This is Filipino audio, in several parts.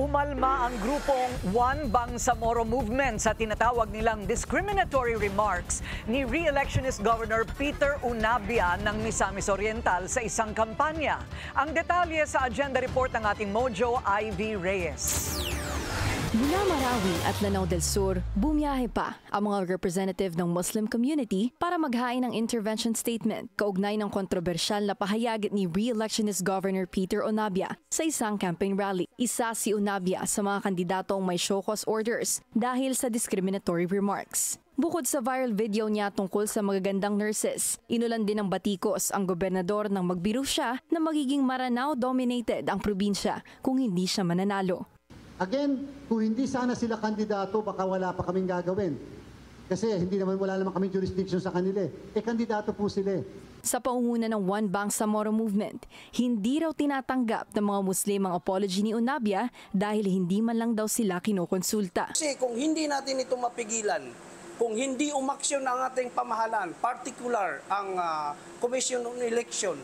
Umalma ang grupong One Bangsamoro Movement sa tinatawag nilang discriminatory remarks ni re-electionist Governor Peter Unabia ng Misamis Oriental sa isang kampanya. Ang detalye sa agenda report ng ating Mojo, Ivy Reyes. Mula Marawi at Lanao del Sur, bumiyahe pa ang mga representative ng Muslim community para maghain ng intervention statement kaugnay ng kontrobersyal na pahayag ni re-electionist Governor Peter Unabia sa isang campaign rally. Isa si Unabia sa mga kandidatong may show cause orders dahil sa discriminatory remarks. Bukod sa viral video niya tungkol sa magagandang nurses, inulan din ng batikos ang gobernador nang magbiro siya na magiging Maranao-dominated ang probinsya kung hindi siya mananalo. Again, kung hindi sana sila kandidato, baka wala pa kaming gagawin. Kasi wala naman kaming jurisdiction sa kanila. Kandidato po sila. Sa pangunguna ng One Bangsamoro Movement, hindi raw tinatanggap ng mga Muslim ang apology ni Unabia dahil hindi man lang daw sila kinokonsulta. Kasi kung hindi natin ito mapigilan, kung hindi umaksyon ang ating pamahalaan, particular ang Commission on Election,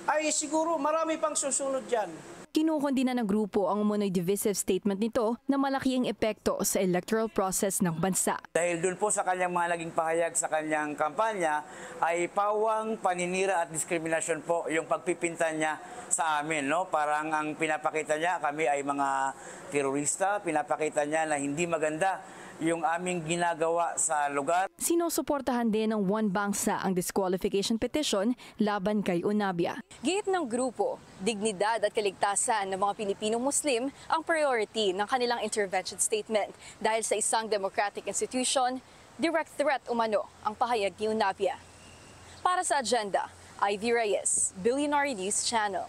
ay siguro marami pang susunod dyan. Kinukondina ng grupo ang umunoy divisive statement nito na malaki ang epekto sa electoral process ng bansa. Dahil doon po sa kanyang mga naging pahayag sa kanyang kampanya ay pawang paninira at diskriminasyon po yung pagpipinta niya sa amin. No? Parang ang pinapakita niya, kami ay mga terorista, pinapakita niya na hindi maganda yung aming ginagawa sa lugar. Sinusuportahan din ng One Bangsa ang disqualification petition laban kay Unabia. Giit ng grupo, dignidad at kaligtasan ng mga Pilipinong Muslim ang priority ng kanilang intervention statement dahil sa isang democratic institution, direct threat umano ang pahayag ni Unabia. Para sa agenda, Ivy Reyes, Billionaire News Channel.